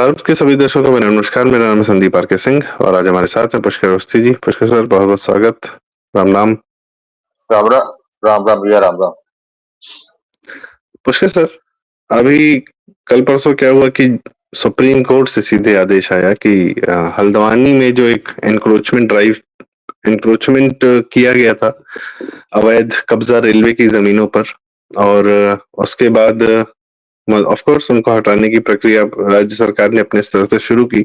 भारत के सभी दर्शकों को मेरा नमस्कार। मेरा नाम है संदीप आर के सिंह और आज हमारे साथ हैं पुष्कर अवस्थी जी। पुष्कर सर, बहुत बहुत स्वागत। राम नाम। राम राम। राम राम भैया, राम राम। पुष्कर सर, अभी कल परसों क्या हुआ कि सुप्रीम कोर्ट से सीधे आदेश आया कि हल्द्वानी में जो एक एंक्रोचमेंट किया गया था, अवैध कब्जा रेलवे की जमीनों पर, और उसके बाद ऑफ कोर्स उनको हटाने की प्रक्रिया राज्य सरकार ने अपने स्तर से शुरू की।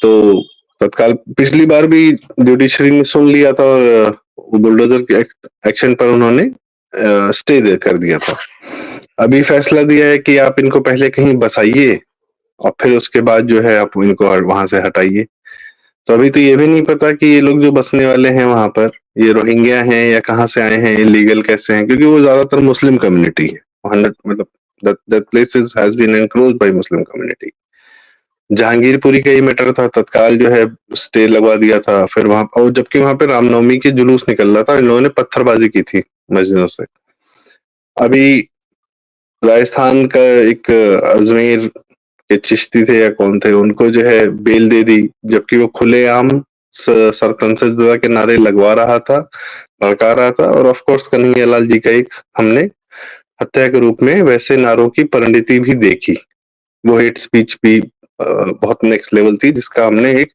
तो तत्काल पिछली बार भी जुडिशरी ने सुन लिया था और बुलडोजर के एक्शन पर उन्होंने स्टे कर दिया था। अभी फैसला दिया है कि आप इनको पहले कहीं बसाइए और फिर उसके बाद जो है आप इनको वहां से हटाइए। तो अभी तो ये भी नहीं पता कि ये लोग जो बसने वाले हैं वहां पर, ये रोहिंग्या हैं या कहाँ से आए हैं, इलीगल कैसे हैं, क्योंकि वो ज्यादातर मुस्लिम कम्युनिटी है। 100 मतलब that places has been enclosed by Muslim community। Jahangirpuri का ये मैटर था, तत्काल जो है स्टे लगवा दिया था। फिर वहां, और जबकि वहां पे रामनवमी के जुलूस निकल रहा था, इन लोगों ने पत्थरबाजी की थी मस्जिदों से। अभी राजस्थान का एक अजमेर के चिश्ती थे या कौन थे, उनको जो है बेल दे दी, जबकि वो खुलेआम सरतंत्रता के नारे लगवा रहा था, भड़का रहा था। और ऑफ कोर्स कन्हैयालाल जी का एक हमने हत्या के रूप में वैसे नारों की परिणति भी देखी। वो हेट स्पीच भी बहुत नेक्स्ट लेवल थी, जिसका हमने एक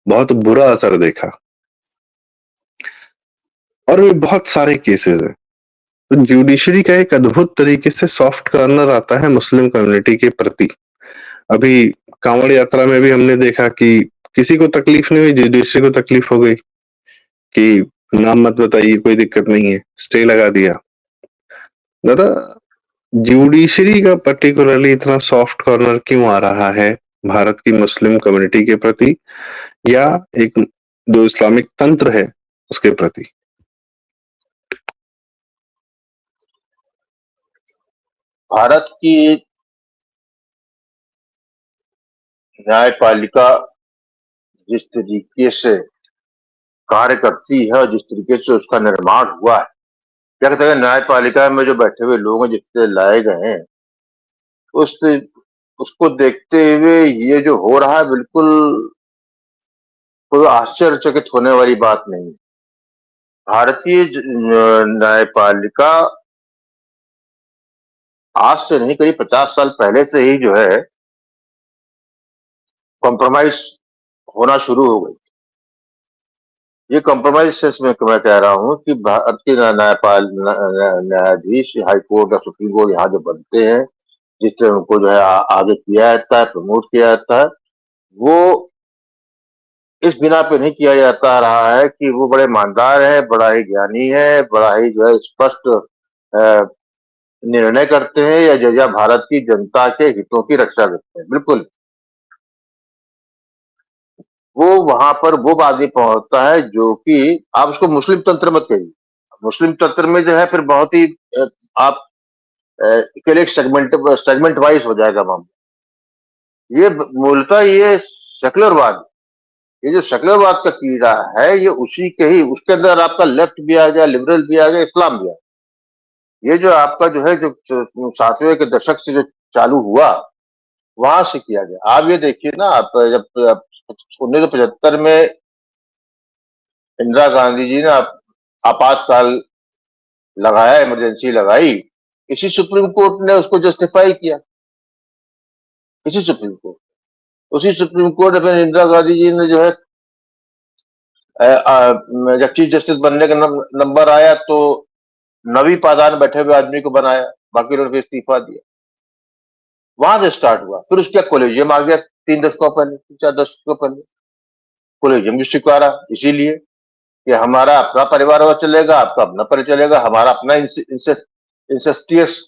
बहुत बुरा असर देखा। और भी बहुत सारे केसेस हैं। तो जुडिशरी का एक अद्भुत तरीके से सॉफ्ट कॉर्नर आता है मुस्लिम कम्युनिटी के प्रति। अभी कांवड़ यात्रा में भी हमने देखा कि किसी को तकलीफ नहीं हुई, जुडिशरी को तकलीफ हो गई कि नाम मत बताइए, कोई दिक्कत नहीं है, स्टे लगा दिया। दादा, जुडिशरी का पर्टिकुलरली इतना सॉफ्ट कॉर्नर क्यों आ रहा है भारत की मुस्लिम कम्युनिटी के प्रति, या एक जो इस्लामिक तंत्र है उसके प्रति? भारत की न्यायपालिका जिस तरीके से कार्य करती है और जिस तरीके से उसका निर्माण हुआ है, क्या कहते हैं, न्यायपालिका में जो बैठे हुए लोग हैं, जितने लाए गए हैं, उस उसको देखते हुए ये जो हो रहा है, बिल्कुल कोई आश्चर्यचकित होने वाली बात नहीं है। भारतीय न्यायपालिका आज से नहीं, करीब 50 साल पहले से ही जो है कॉम्प्रोमाइज होना शुरू हो गई। ये कॉम्प्रोमाइज सेंस में मैं कह रहा हूँ कि भारत के न्यायाधीश, हाई कोर्ट या सुप्रीम कोर्ट यहाँ जो बनते हैं, जिससे उनको जो है आगे किया जाता है, प्रमोट किया जाता है, वो इस बिना पे नहीं किया जाता रहा है कि वो बड़े ईमानदार है, बड़ा ही ज्ञानी है, बड़ा ही जो है स्पष्ट निर्णय करते हैं, या जजा भारत की जनता के हितों की रक्षा करते हैं। बिल्कुल, वो वहां पर वो आदमी पहुंचता है जो कि आप उसको मुस्लिम तंत्र मत कहिए। मुस्लिम तंत्र में जो है फिर बहुत ही आप के लिए सेगमेंट वाइज हो जाएगा मामला। ये मूलतः ये सेकुलरवाद, ये जो सेकुलरवाद का कीड़ा है, ये उसी के ही, उसके अंदर आपका लेफ्ट भी आ गया, लिबरल भी आ गया, इस्लाम भी आ गया। ये जो आपका जो है, जो 60वें के दशक से जो चालू हुआ, वहां से किया गया। आप ये देखिए ना, आप जब 1975 में इंदिरा गांधी जी ने आपातकाल लगाया, इमरजेंसी लगाई, इसी सुप्रीम कोर्ट ने उसको जस्टिफाई किया। इसी सुप्रीम कोर्ट, उसी सुप्रीम कोर्ट में इंदिरा गांधी जी ने जो है जब चीफ जस्टिस बनने का नंबर आया तो नवी पादान बैठे हुए आदमी को बनाया, बाकी लोगों ने इस्तीफा दिया। वहां से स्टार्ट हुआ। फिर उसके कोलेजियम आ गया 3 दशकों पहले, 4 दशकों पहले कोलेजियम भी स्वीकारा, इसीलिए कि हमारा अपना परिवार चलेगा, आपका अपना परिवार चलेगा, हमारा अपना इंसेस्टियस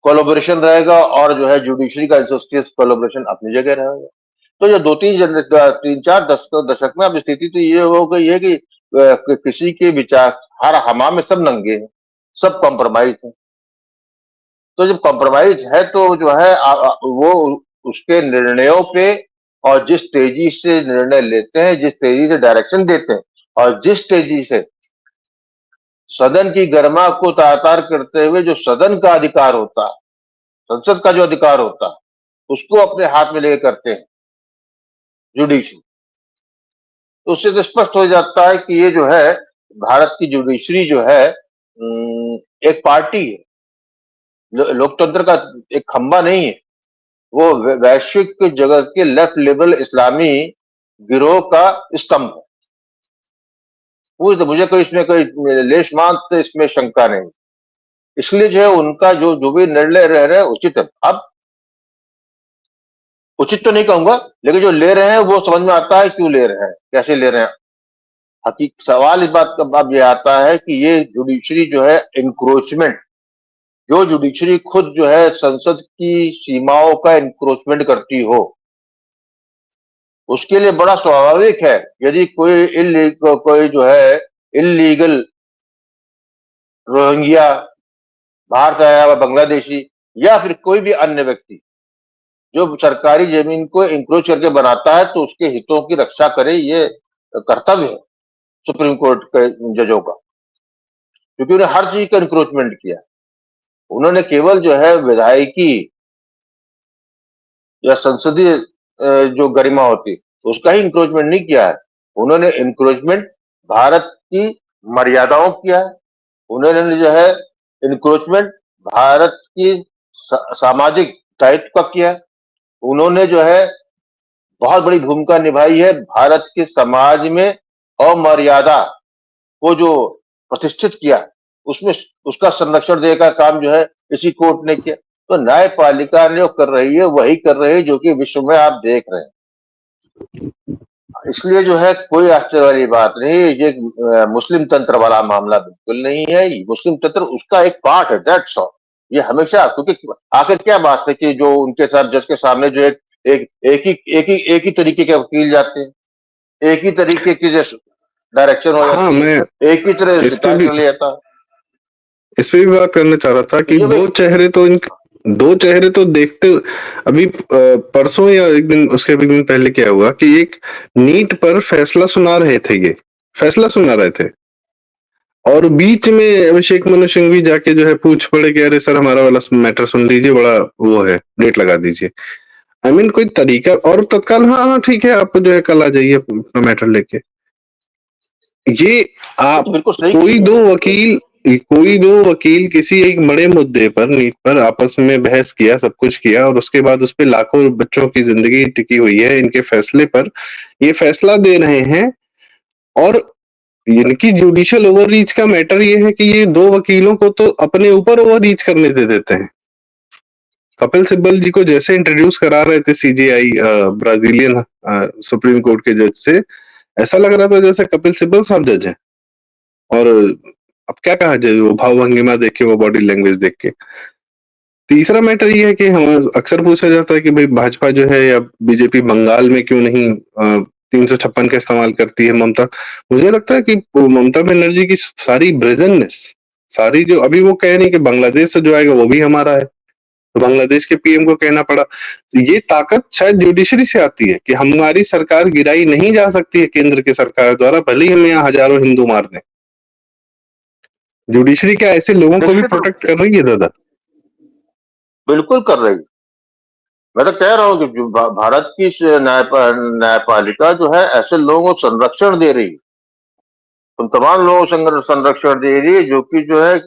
कोलैबोरेशन रहेगा, और जो है जुडिशरी का इंसेस्टियस कोलैबोरेशन अपनी जगह रहेगा। तो ये 3-4 दशक में अब स्थिति तो ये हो गई है कि किसी के विचार, हर हमाम में सब नंगे हैं, सब कॉम्प्रोमाइज है। तो जब कॉम्प्रोमाइज है तो जो है वो उसके निर्णयों पे, और जिस तेजी से निर्णय लेते हैं, जिस तेजी से डायरेक्शन देते हैं, और जिस तेजी से सदन की गरिमा को तार-तार करते हुए जो सदन का अधिकार होता है, संसद का जो अधिकार होता है, उसको अपने हाथ में लेके करते हैं जुडिशरी। तो उससे तो स्पष्ट हो जाता है कि ये जो है भारत की जुडिशरी जो है एक पार्टी है, लोकतंत्र का एक खंबा नहीं है, वो वैश्विक जगत के लेफ्ट लिबरल इस्लामी गिरोह का स्तंभ है। तो मुझे कोई इसमें कोई लेश मात्र इसमें शंका नहीं। इसलिए जो है उनका जो जो भी निर्णय रह रहे हैं उचित है। अब उचित तो नहीं कहूंगा, लेकिन जो ले रहे हैं वो समझ में आता है क्यों ले रहे हैं, कैसे ले रहे हैं। हकीक सवाल इस बात का अब ये आता है कि ये जुडिशरी जो है इंक्रोचमेंट, जो जुडिशरी खुद जो है संसद की सीमाओं का इंक्रोचमेंट करती हो, उसके लिए बड़ा स्वाभाविक है यदि कोई जो है इलीगल रोहिंग्या बाहर से आया हुआ बांग्लादेशी या फिर कोई भी अन्य व्यक्ति जो सरकारी जमीन को इंक्रोच करके बनाता है, तो उसके हितों की रक्षा करे, ये कर्तव्य है सुप्रीम कोर्ट के जजों का, क्योंकि उन्हें हर चीज का इंक्रोचमेंट किया। उन्होंने केवल जो है विधायकी या संसदीय जो गरिमा होती उसका ही इंक्रोचमेंट नहीं किया है, उन्होंने इंक्रोचमेंट भारत की मर्यादाओं किया है। उन्होंने जो है इंक्रोचमेंट भारत की सामाजिक दायित्व का किया है। उन्होंने जो है बहुत बड़ी भूमिका निभाई है भारत के समाज में अमर्यादा को जो प्रतिष्ठित किया, उसमें उसका संरक्षण देने का काम जो है इसी कोर्ट ने किया। तो न्यायपालिका ने जो कर रही है वही कर रही है जो कि विश्व में आप देख रहे हैं। इसलिए जो है कोई आश्चर्य वाली बात नहीं, ये मुस्लिम तंत्र वाला मामला बिल्कुल नहीं है। मुस्लिम तंत्र उसका एक पार्ट है, दैट्स ऑल। ये हमेशा, क्योंकि आखिर क्या बात है कि जो उनके साथ जज के सामने जो एक ही तरीके के वकील जाते हैं, एक ही तरीके की जो डायरेक्शन हो हाँ, जाती है, मैं एक ही तरह से इस पे भी कर लिया था। इस पे भी बात करना चाह रहा था कि ये भाई दो चेहरे तो देखते अभी परसों या एक दिन उसके एक दिन पहले क्या हुआ कि एक नीट पर फैसला सुना रहे थे, ये फैसला सुना रहे थे और बीच में अभिषेक मनु सिंघवी जाके जो है पूछ पड़े कि अरे सर हमारा वाला मैटर सुन लीजिए, बड़ा वो है, डेट लगा दीजिए। आई मीन कोई तरीका, और तत्काल हाँ हाँ ठीक है आप जो है कल आ जाइए अपना मैटर लेके। ये ये आप तो बिल्कुल सही कोई किया। कोई दो वकील किसी एक बड़े मुद्दे पर, नीट पर, आपस में बहस किया, सब कुछ किया और उसके बाद उस पे लाखों बच्चों की जिंदगी टिकी हुई है इनके फैसले पर, ये फैसला दे रहे हैं। और इनकी जुडिशियल ओवररीच का मैटर ये है कि ये दो वकीलों को तो अपने ऊपर ओवररीच करने दे देते हैं। कपिल सिब्बल जी को जैसे इंट्रोड्यूस करा रहे थे सीजेआई ब्राजीलियन सुप्रीम कोर्ट के जज से, ऐसा लग रहा था जैसे कपिल सिब्बल साहब जज हैं। और अब क्या कहा जाए, वो भाव भंगिमा देख के, वो बॉडी लैंग्वेज देख के। तीसरा मैटर ये है कि हम अक्सर पूछा जाता है कि भाई भाजपा जो है या बीजेपी बंगाल में क्यों नहीं 356 का इस्तेमाल करती है ममता। मुझे लगता है कि ममता बनर्जी की सारी ब्रेजननेस, सारी जो अभी वो कह रही है कि बांग्लादेश से जो आएगा वो भी हमारा है, तो बांग्लादेश के पीएम को कहना पड़ा। ये ताकत शायद जुडिशरी से आती है कि हमारी सरकार गिराई नहीं जा सकती है केंद्र की सरकार द्वारा, भले ही हम यहाँ हजारों हिंदू मार दें। जुडिशरी क्या ऐसे लोगों को भी निश्चित रूप प्रोटेक्ट से कर रही है दादा? बिल्कुल कर रही है। मैं तो कह रहा हूँ कि जो भारत की न्यायपालिका जो है ऐसे लोगों को संरक्षण दे रही है, उन तमाम लोगों को संरक्षण दे रही है जो कि जो है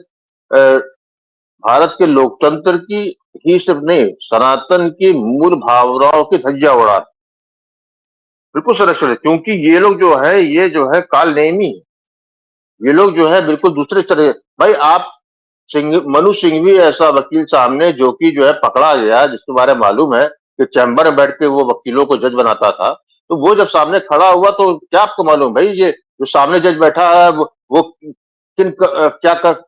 भारत के लोकतंत्र की ही सिर्फ नहीं, सनातन की मूल भावनाओं की धज्जियां उड़ा, बिल्कुल संरक्षण है। क्योंकि ये लोग जो है ये जो है काल नेमी है, ये लोग जो है बिल्कुल दूसरे तरह। भाई आप मनु सिंघवी ऐसा वकील सामने जो कि जो है पकड़ा गया, जिसके बारे में मालूम है कि चैम्बर में बैठ के वो वकीलों को जज बनाता था, तो वो जब सामने खड़ा हुआ तो क्या आपको मालूम भाई ये जो सामने जज बैठा है वो क्या कर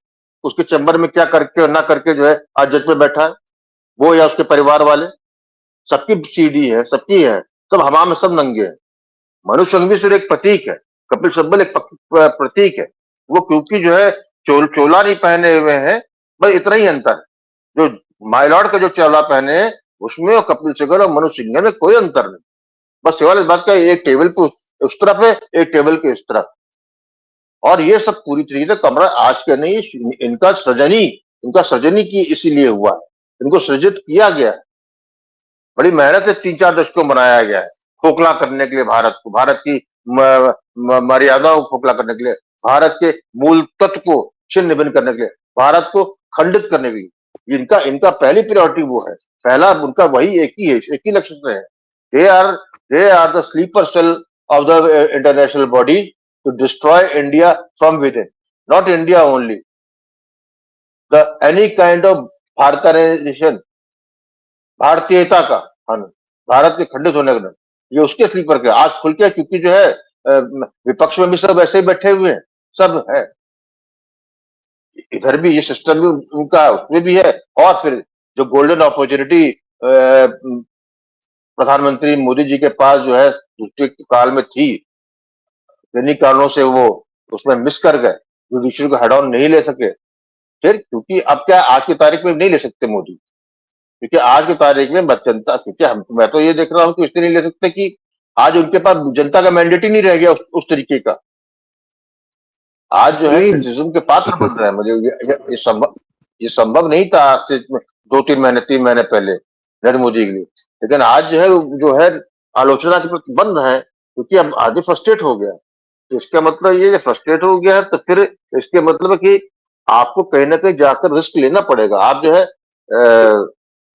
उसके चैम्बर में क्या करके और ना करके जो है आज जज में बैठा है, वो या उसके परिवार वाले, सबकी सीडी है, सबकी है, सब हवा में, सब नंगे हैं। मनु सिंघवी सिर्फ एक प्रतीक है, कपिल सिब्बल एक प्रतीक है। वो क्योंकि जो है चोला नहीं पहने हुए हैं, बस इतना ही अंतर है। जो माइलॉर्ड का जो चोला पहने हैं उसमें और कपिल सिब्बल और मनु सिंघवी में कोई अंतर नहीं। बस सिवाय इस बात का एक टेबल पे उस तरफ है, एक टेबल के इस तरफ। और ये सब पूरी तरीके से कमरा आज का नहीं, इनका सृजनी की इसीलिए हुआ है, इनको सृजित किया गया। बड़ी मेहनत से 3-4 दशकों में बनाया गया है, खोखला करने के लिए भारत को, भारत की मर्यादाओं को खोखला करने के लिए, भारत के मूल तत्व को छिन्न-भिन्न करने के लिए, भारत को खंडित करने के लिए। इनका इनका पहली प्रायोरिटी वो है, पहला उनका वही एक ही है, एक ही लक्ष्य से है। They are they are the sleeper cell of the international body to destroy India from within, not India only, the any kind of भारताइजेशन, भारतीयता का हनन, भारत के खंडित होने का डर, ये उसके स्लीपर के आज खुल के, क्योंकि जो है विपक्ष में भी सब ऐसे ही बैठे हुए हैं, सब है, इधर भी ये सिस्टम भी उनका उसमें भी है, और फिर जो गोल्डन अपॉर्चुनिटी प्रधानमंत्री मोदी जी के पास जो है दूसरे काल में थी, किन्हीं कारणों से वो उसमें मिस कर गए, जुडिशरी को हेड ऑन नहीं ले सके। फिर क्योंकि अब क्या आज की तारीख में नहीं ले सकते मोदी, क्योंकि आज की तारीख में जनता, क्योंकि मैं तो ये देख रहा हूँ कि इसलिए नहीं ले सकते कि आज उनके पास जनता का मैंडेट ही नहीं रह गया उस तरीके का। आज जो है नहीं क्रिटिसिज्म के पात्र बन रहे हैं। मुझे ये संभव नहीं था आज से 2-3 महीने 3 महीने पहले नरेंद्र मोदी के लिए, लेकिन आज जो है आलोचना के प्रति बन रहे हैं, क्योंकि अब आदमी फ्रस्ट्रेट हो गया। तो इसका मतलब ये फ्रस्ट्रेट हो गया है, तो फिर इसके मतलब है कि आपको कहीं ना कहीं जाकर रिस्क लेना पड़ेगा। आप जो है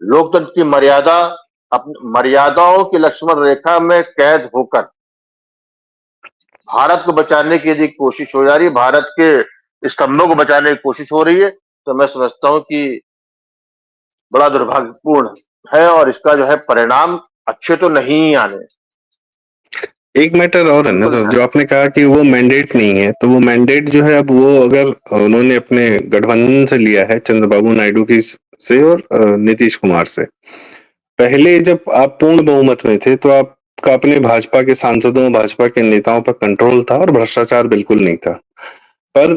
लोकतंत्र की मर्यादा, अपनी मर्यादाओं की लक्ष्मण रेखा में कैद होकर भारत को बचाने की यदि कोशिश हो जा रही है, भारत के स्तंभों को बचाने की कोशिश हो रही है, तो मैं समझता हूं कि बड़ा दुर्भाग्यपूर्ण है, और इसका जो है परिणाम अच्छे तो नहीं आने। एक मैटर और है ना बिल्कुल सर, है। जो आपने कहा कि वो मैंडेट नहीं है, तो वो मैंडेट जो है, अब वो अगर उन्होंने अपने गठबंधन से लिया है, चंद्रबाबू नायडू की से और नीतीश कुमार से। पहले जब आप पूर्ण बहुमत में थे, तो आपका अपने भाजपा के सांसदों, भाजपा के नेताओं पर कंट्रोल था और भ्रष्टाचार बिल्कुल नहीं था। पर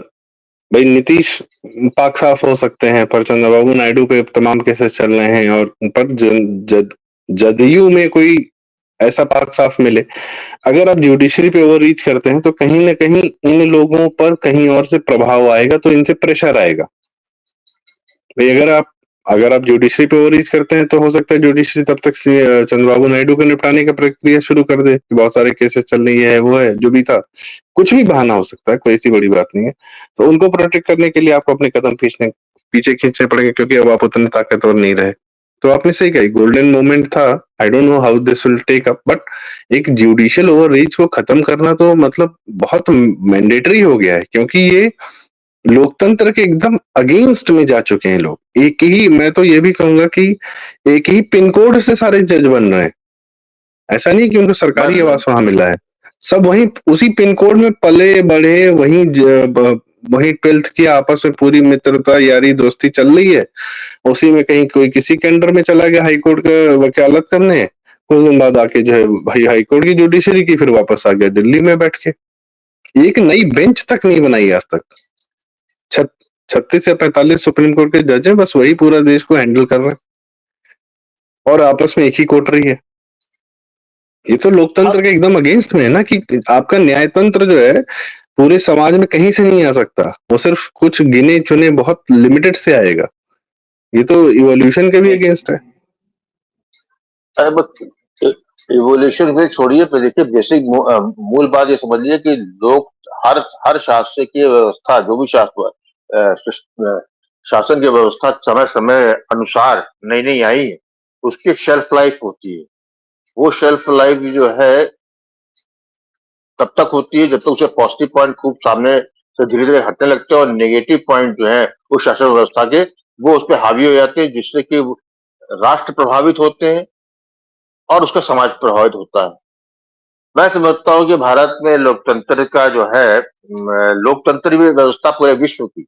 भाई नीतीश पाक साफ हो सकते हैं, पर चंद्रबाबू नायडू पे तमाम केसेस चल रहे हैं, और पर जदयू में कोई ऐसा पाक साफ मिले, अगर आप जुडिशरी पे ओवर रीच करते हैं, तो कहीं ना कहीं इन लोगों पर कहीं और से प्रभाव आएगा, तो इनसे प्रेशर आएगा। भाई अगर आप जुडिशरी पे ओवर रीच करते हैं, तो हो सकता है जुडिशरी तब तक चंद्रबाबू नायडू को निपटाने का प्रक्रिया शुरू कर दे, बहुत सारे केसेस चल रही है, वो है जो भी था, कुछ भी बहाना हो सकता है, कोई ऐसी बड़ी बात नहीं है। तो उनको प्रोटेक्ट करने के लिए आपको अपने कदम पीछे खींचने पड़ेंगे, क्योंकि अब आप उतने ताकतवर नहीं रहे। तो आपने सही कही, गोल्डन मोमेंट था। I don't know how this will take up, but एक जुडिशियल ओवर रीच को खत्म करना तो मतलब बहुत मैंडेटरी हो गया है, क्योंकि ये लोकतंत्र के एकदम अगेंस्ट में जा चुके हैं लोग। एक ही, मैं तो ये भी कहूंगा कि एक ही पिन कोड से सारे जज बन रहे हैं। ऐसा नहीं कि उनको सरकारी आवास वहां मिला है, सब वहीं उसी पिन कोड में पले बढ़े, वहीं 12th की आपस में पूरी मित्रता यारी दोस्ती चल रही है। उसी में कहीं कोई किसी के अंडर में चला गया हाईकोर्ट का वकालत करने, कुछ दिन बाद आके जो है भाई हाईकोर्ट की जुडिशरी की, फिर वापस आ गया दिल्ली में बैठ के। एक नई बेंच तक नहीं बनाई आज तक। 36 या 45 सुप्रीम कोर्ट के जज हैं, बस वही पूरा देश को हैंडल कर रहे हैं, और आपस में एक ही कोटरी है। ये तो लोकतंत्र के एकदम अगेंस्ट में है ना, कि आपका न्यायतंत्र जो है पूरे समाज में कहीं से नहीं आ सकता, वो सिर्फ कुछ गिने चुने बहुत लिमिटेड से आएगा। ये तो इवोल्यूशन के भी अगेंस्ट है। इवोल्यूशन को छोड़िए, पर देखिए बेसिक मूल बात ये समझिए कि लोग हर हर शासन की व्यवस्था, जो भी शासन की व्यवस्था समय समय अनुसार नई नई आई है, उसकी शेल्फ लाइफ होती है। वो शेल्फ लाइफ जो है तब तक होती है जब तक उसे पॉजिटिव पॉइंट खूब सामने से धीरे धीरे हटने लगते हैं, और नेगेटिव पॉइंट जो है उस शासन व्यवस्था के, वो उस पर हावी हो जाते हैं, जिससे कि राष्ट्र प्रभावित होते हैं और उसका समाज प्रभावित होता है। मैं समझता हूँ कि भारत में लोकतंत्र का जो है लोकतंत्र व्यवस्था पूरे विश्व की,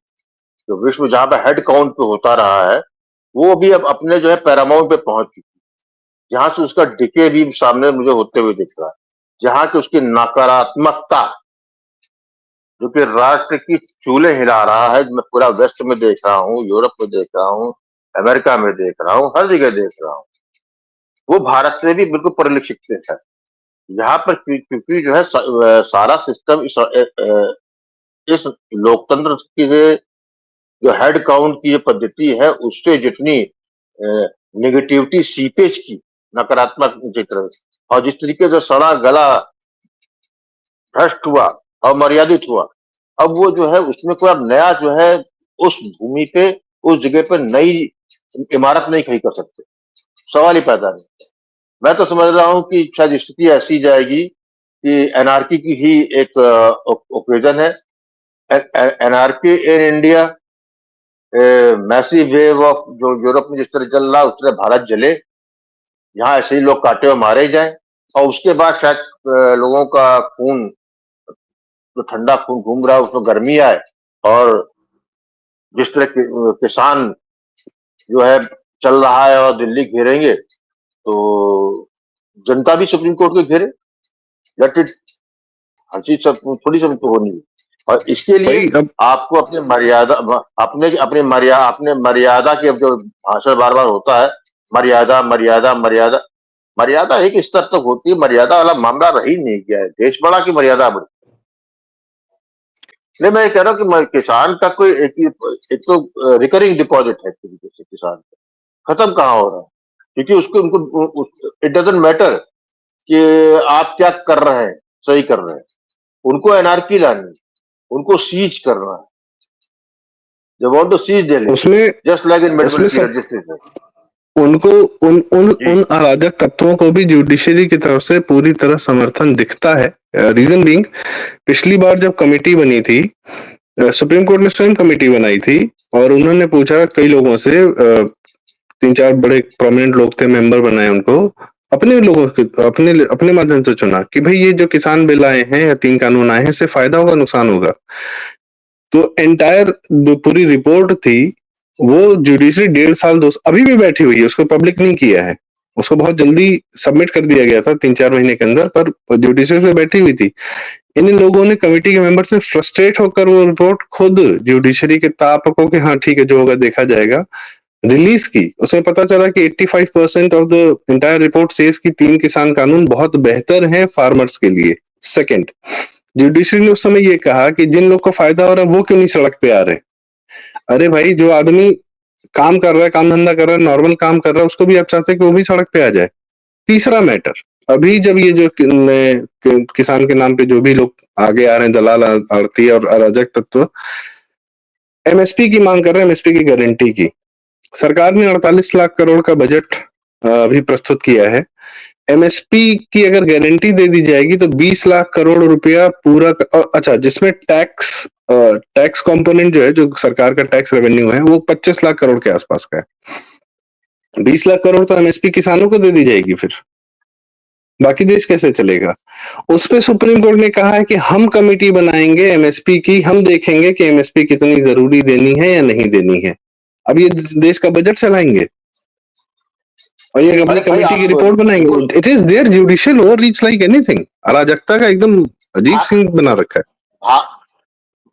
जो विश्व जहां पर हेड काउंट पे होता रहा है, वो भी अब अपने जो है पैरामाउंट पे पहुंच चुकी है, जहां से उसका डिके भी सामने मुझे होते हुए दिख रहा है, जहां की उसकी नकारात्मकता जो कि राष्ट्र की चूल्हे हिला रहा है। मैं पूरा वेस्ट में देख रहा हूँ, यूरोप में देख रहा हूँ, अमेरिका में देख रहा हूँ, हर जगह देख रहा हूँ, वो भारत से भी बिल्कुल परिलक्षित है। यहाँ पर क्योंकि जो है सारा सिस्टम इस लोकतंत्र की जो हेड काउंट की जो पद्धति है, उससे जितनी नेगेटिविटी सीपेज की नकारात्मक चित्र। और जिस तरीके से सड़ा गला भ्रष्ट हुआ और मर्यादित हुआ, अब वो जो है उसमें कोई अब नया जो है उस भूमि पे, उस जगह पे नई इमारत नहीं खड़ी कर सकते, सवाल ही पैदा नहीं। मैं तो समझ रहा हूँ कि शायद स्थिति ऐसी जाएगी कि एनआरकी की ही एक ओकेजन है। एनआरकी in India, massive wave of, जो यूरोप में जिस तरह चल रहा है उस तरह भारत जले, यहाँ ऐसे ही लोग काटे और मारे जाए, और उसके बाद शायद लोगों का खून, जो ठंडा खून घूम रहा है उसमें गर्मी आए, और जिस तरह किसान जो है चल रहा है और दिल्ली घेरेंगे, तो जनता भी सुप्रीम कोर्ट को घेरे। लेट इट, हंसी सब थोड़ी सब तो होनी है। और इसके लिए भाई अब आपको अपने मर्यादा, अपने मर्यादा के जो भाषण बार बार होता है, मर्यादा मर्यादा मर्यादा, मर्यादा एक स्तर तक होती है, मर्यादा वाला मामला रह ही नहीं गया है, देश बड़ा की मर्यादा बड़ी। नहीं, मैं ये कह रहा हूँ कि किसान का कोई एक तो रिकरिंग डिपॉजिट है तरीके से किसान का, खत्म कहाँ हो रहा है, क्योंकि उसको उनको इट डजेंट मैटर कि आप क्या कर रहे हैं, सही कर रहे हैं, उनको एनआरकी लानी है, उनको सीज करना है, they want to seize their land, उसमें जस्ट लाइक इन मेडिवल उसमें सब पीरियड जस्टिस। उनको उन उन जी। उन अराजक तत्वों को भी जुडिशरी की तरफ से पूरी तरह समर्थन दिखता है। रीजन बीइंग, पिछली बार जब कमेटी बनी थी, सुप्रीम कोर्ट ने स्वयं कमेटी बनाई थी और उन्होंने पूछा कई लोगों से, 3-4 बड़े प्रोमिनेंट लोग थे, मेंबर बनाए उनको, अपने लोगों के अपने अपने माध्यम से चुना कि भाई ये जो किसान बिल आए हैं या 3 कानून आए हैं, इससे फायदा होगा नुकसान होगा। तो एंटायर पूरी रिपोर्ट थी, वो जुडिशरी 1.5 साल 2 अभी भी बैठी हुई है, उसको पब्लिक नहीं किया है, उसको बहुत जल्दी सबमिट कर दिया गया था 3-4 महीने के अंदर, पर जुडिशरी पे बैठी हुई थी। इन लोगों ने, कमेटी के मेंबर से फ्रस्ट्रेट होकर वो रिपोर्ट खुद जुडिशरी के ताप को कि हाँ ठीक है जो होगा देखा जाएगा, रिलीज की। उसमें पता चला कि 85% of the entire report says कि 3 किसान कानून बहुत बेहतर हैं फार्मर्स के लिए। सेकंड, जुडिशरी ने उस समय ये कहा कि जिन लोग को फायदा हो रहा है वो क्यों नहीं सड़क पे आ रहे। अरे भाई, जो आदमी काम कर रहा है, काम धंधा कर रहा है, नॉर्मल काम कर रहा है, उसको भी आप चाहते हैं कि वो भी सड़क पे आ जाए। तीसरा मैटर, अभी जब ये जो किसान के नाम पे जो भी लोग आगे आ रहे हैं, दलाल, आड़ती और अराजक तत्व, एमएसपी की मांग कर रहे हैं, एमएसपी की गारंटी की। सरकार ने 48 लाख करोड़ का बजट अभी प्रस्तुत किया है। एमएसपी की अगर गारंटी दे दी जाएगी तो 20 लाख करोड़ रुपया पूरा, अच्छा, जिसमें टैक्स कंपोनेंट जो है, जो सरकार का टैक्स रेवेन्यू है, वो 25 लाख करोड़ के आसपास का है। 20 लाख करोड़ तो एमएसपी किसानों को दे दी जाएगी, फिर बाकी देश कैसे चलेगा। उस पे सुप्रीम कोर्ट ने कहा है कि हम कमेटी बनाएंगे एमएसपी की, हम देखेंगे कि एमएसपी कितनी जरूरी देनी है या नहीं देनी है। अब ये देश का बजट चलाएंगे और ये अपनी अरे भाई कमेटी की आप रिपोर्ट बनाएंगे। It is their judicial over like लाइक एनीथिंग। अराजकता का एकदम अजीब भा, सीन बना रखा है। भा,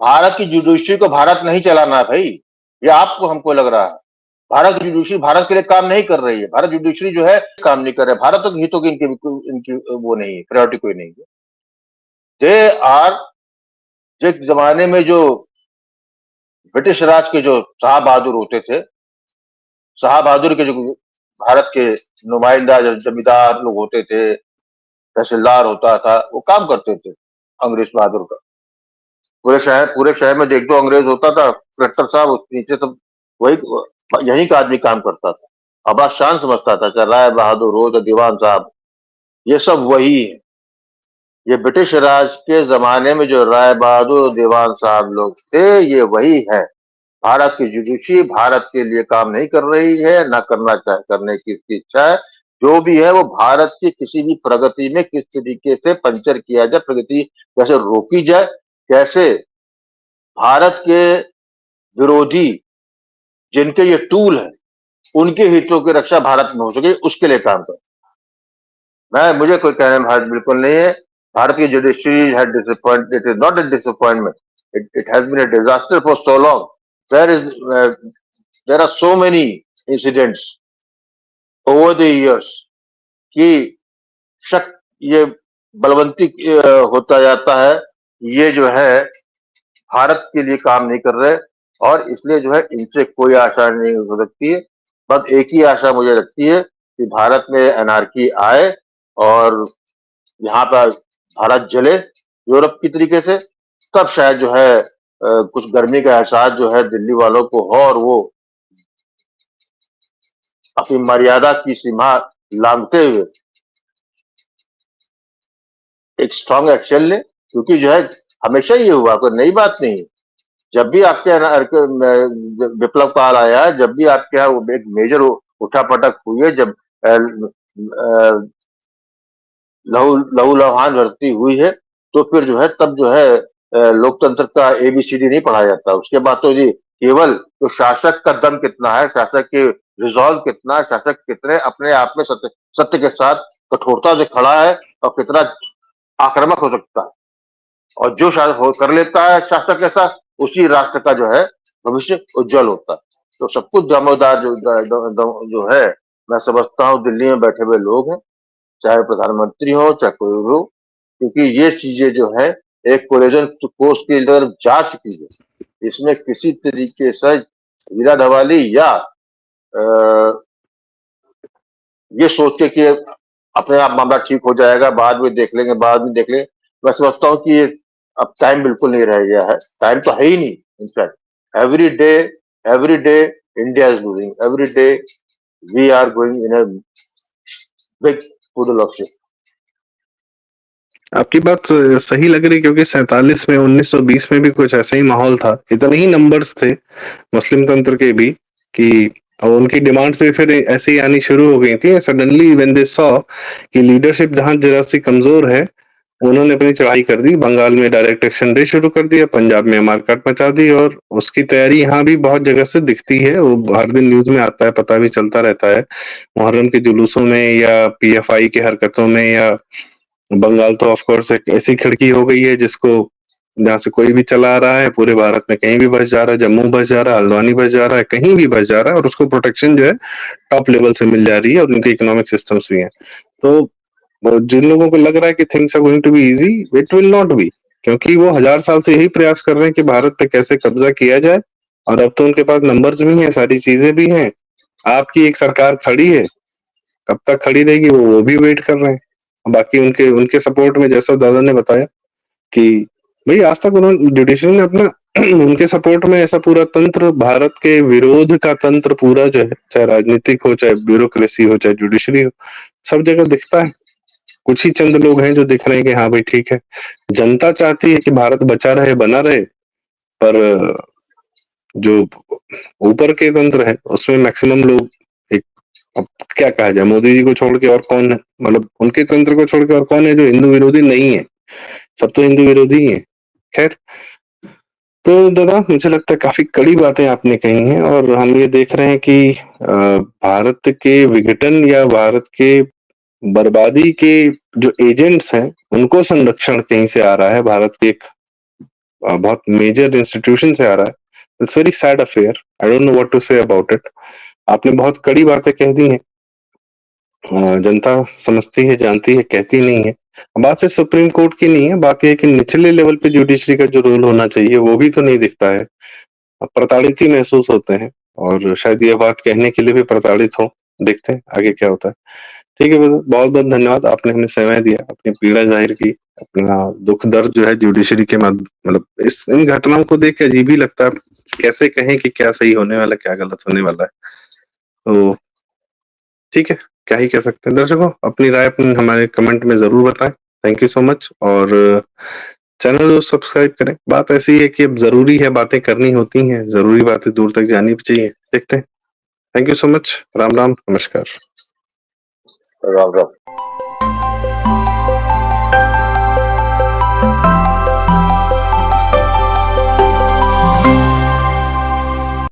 भारत की जुडिशरी को भारत नहीं चलाना है भाई, ये आपको हमको लग रहा है। भारत की जुडिशरी भारत के लिए काम नहीं कर रही है, भारत जुडिशरी जो है काम नहीं कर रहा है, भारत के हितों की इनकी वो नहीं है, प्रायोरिटी कोई नहीं है। दे आर, जिस जमाने में जो ब्रिटिश राज के जो शाह बहादुर होते थे, शाह बहादुर के जो भारत के नुमाइंदा जमींदार लोग होते थे, तहसीलदार होता था, वो काम करते थे अंग्रेज बहादुर का। पूरे शहर में देख दो अंग्रेज होता था, कलेक्टर साहब, उसके नीचे तो वही यहीं का आदमी काम करता था। अब्बास शान समझता था, चाहे राय बहादुर हो, चाहे दीवान साहब, ये सब वही है। ये ब्रिटिश राज के जमाने में जो राय बहादुर, दीवान साहब लोग थे, ये वही है। भारत की जुडिशरी भारत के लिए काम नहीं कर रही है, ना करने की इसकी इच्छा है। जो भी है वो भारत की किसी भी प्रगति में किस तरीके से पंचर किया जाए, प्रगति कैसे रोकी जाए, कैसे भारत के विरोधी जिनके ये टूल है, उनके हितों की रक्षा भारत में हो सके, उसके लिए काम कर। मुझे कोई कहने में हर्ज बिल्कुल नहीं है। भारत की judiciary had disappoint, it is not a disappointment, it has been a disaster for so long. There is there are so many incidents over the years कि शक ये बलवंती होता जाता है, ये जो है भारत के लिए काम नहीं कर रहे, और इसलिए जो है इनसे कोई आशा नहीं हो सकती है। बस एक ही आशा मुझे लगती है कि भारत में एनार्की आए और यहाँ पर भारत जले यूरोप की तरीके से, तब शायद जो है कुछ गर्मी का एहसास जो है दिल्ली वालों को हो और वो अपनी मर्यादा की सीमा लांघते हुए एक स्ट्रांग एक्शन ले, क्योंकि जो है हमेशा ये हुआ, कोई नई बात नहीं है। जब भी आपके विप्लव काल आया है, जब भी आपके यहाँ एक मेजर उठापटक हुई है, जब लहू लहू लहान भर्ती हुई है, तो फिर जो है तब जो है लोकतंत्र का एबीसीडी नहीं पढ़ाया जाता। उसके बाद तो जी केवल तो शासक का दम कितना है, शासक के रिजॉल्व कितना है, शासक कितने अपने आप में सत्य के साथ कठोरता से खड़ा है और कितना आक्रामक हो सकता है, और जो शासक कर लेता है शासक के साथ, उसी राष्ट्र का जो है भविष्य उज्जवल होता है। तो सब कुछ दामोदार जो है, मैं समझता हूँ दिल्ली में बैठे हुए लोग हैं, चाहे प्रधानमंत्री हो चाहे कोई हो, क्योंकि ये चीजें जो है एक कोलिजन कोर्स की तरफ जा चुकी है। इसमें किसी तरीके से हीरा ढवाली या ये सोच के कि अपने आप मामला ठीक हो जाएगा, बाद में देख लेंगे, बाद में देख लेंगे, मैं समझता हूँ कि अब टाइम बिल्कुल नहीं रह गया है, टाइम तो है ही नहीं। In fact every day India is losing, every day we are going in a big puddle of shit. आपकी बात सही लग रही, क्योंकि 47 में 1920 में भी कुछ ऐसा ही माहौल था, इतने ही नंबर्स थे मुस्लिम तंत्र के भी कि, और उनकी डिमांड्स भी फिर ऐसे ही आनी शुरू हो गई थी। सडनली व्हेन दे सॉ कि लीडरशिप जहां जरा सी कमजोर है, उन्होंने अपनी चढ़ाई कर दी, बंगाल में डायरेक्ट एक्शन डे शुरू कर दिया, पंजाब में मारकाट मचा दी, और उसकी तैयारी यहाँ भी बहुत जगह से दिखती है। वो हर दिन न्यूज में आता है, पता भी चलता रहता है, मुहर्रम के जुलूसों में या पीएफआई की हरकतों में, या बंगाल तो ऑफ कोर्स एक ऐसी खिड़की हो गई है जिसको जहाँ से कोई भी चला आ रहा है, पूरे भारत में कहीं भी बस जा रहा है, जम्मू बस जा रहा है, हल्द्वानी बस जा रहा है, कहीं भी बस जा रहा है, और उसको प्रोटेक्शन जो है टॉप लेवल से मिल जा रही है, और उनके इकोनॉमिक सिस्टम्स भी हैं। तो जिन लोगों को लग रहा है कि things are going to be easy, it will not be, क्योंकि वो 1000 साल से यही प्रयास कर रहे हैं कि भारत पे कैसे कब्जा किया जाए, और अब तो उनके पास नंबर्स भी हैं, सारी चीजें भी हैं। आपकी एक सरकार खड़ी है, कब तक खड़ी रहेगी वो भी वेट कर रहे हैं। बाकी उनके उनके सपोर्ट में, जैसा दादा ने बताया कि भाई आज तक उन्होंने जुडिशरी ने अपना उनके सपोर्ट में ऐसा पूरा तंत्र, भारत के विरोध का तंत्र पूरा जो है, चाहे राजनीतिक हो, चाहे ब्यूरोक्रेसी हो, चाहे जुडिशरी हो, सब जगह दिखता है। कुछ ही चंद लोग हैं जो दिख रहे हैं कि हाँ भाई ठीक है, जनता चाहती है कि भारत बचा रहे, बना रहे, पर जो ऊपर के तंत्र है उसमें मैक्सिमम लोग एक, अब क्या कहा जाए, मोदी जी को छोड़ के और कौन है, मतलब उनके तंत्र को छोड़ के और कौन है जो हिंदू विरोधी नहीं है? सब तो हिंदू विरोधी ही है। खैर, तो दादा मुझे लगता है काफी कड़ी बातें आपने कही हैं, और हम ये देख रहे हैं कि भारत के विघटन या भारत के बर्बादी के जो एजेंट्स हैं, उनको संरक्षण कहीं से आ रहा है, भारत के एक बहुत मेजर इंस्टीट्यूशन से आ रहा है। It's very sad affair, I don't know what to say about it. आपने बहुत कड़ी बातें कह दी हैं, जनता समझती है, जानती है, कहती नहीं है। बात सिर्फ सुप्रीम कोर्ट की नहीं है, बात यह है कि निचले लेवल पे जुडिशरी का जो रोल होना चाहिए वो भी तो नहीं दिखता है। प्रताड़ित ही महसूस होते हैं, और शायद ये बात कहने के लिए भी प्रताड़ित हो। देखते हैं आगे क्या होता है। ठीक है बहुत बहुत धन्यवाद, आपने हमें समय दिया, अपनी पीड़ा जाहिर की, अपना दुख दर्द जो है जुडिशरी के मतलब इस इन घटनाओं को देख के अजीब ही लगता है, कैसे कहें कि क्या सही होने वाला है, क्या गलत होने वाला है। तो ठीक है, क्या ही कह सकते हैं। दर्शकों, अपनी राय अपनी हमारे कमेंट में जरूर बताएं। थैंक यू सो मच, और चैनल को सब्सक्राइब करें। बात ऐसी है कि अब जरूरी है, बातें करनी होती हैं, जरूरी बातें दूर तक जानी भी चाहिए। देखते हैं। Thank you so much. Ram Ram, नमस्कार। राम राम।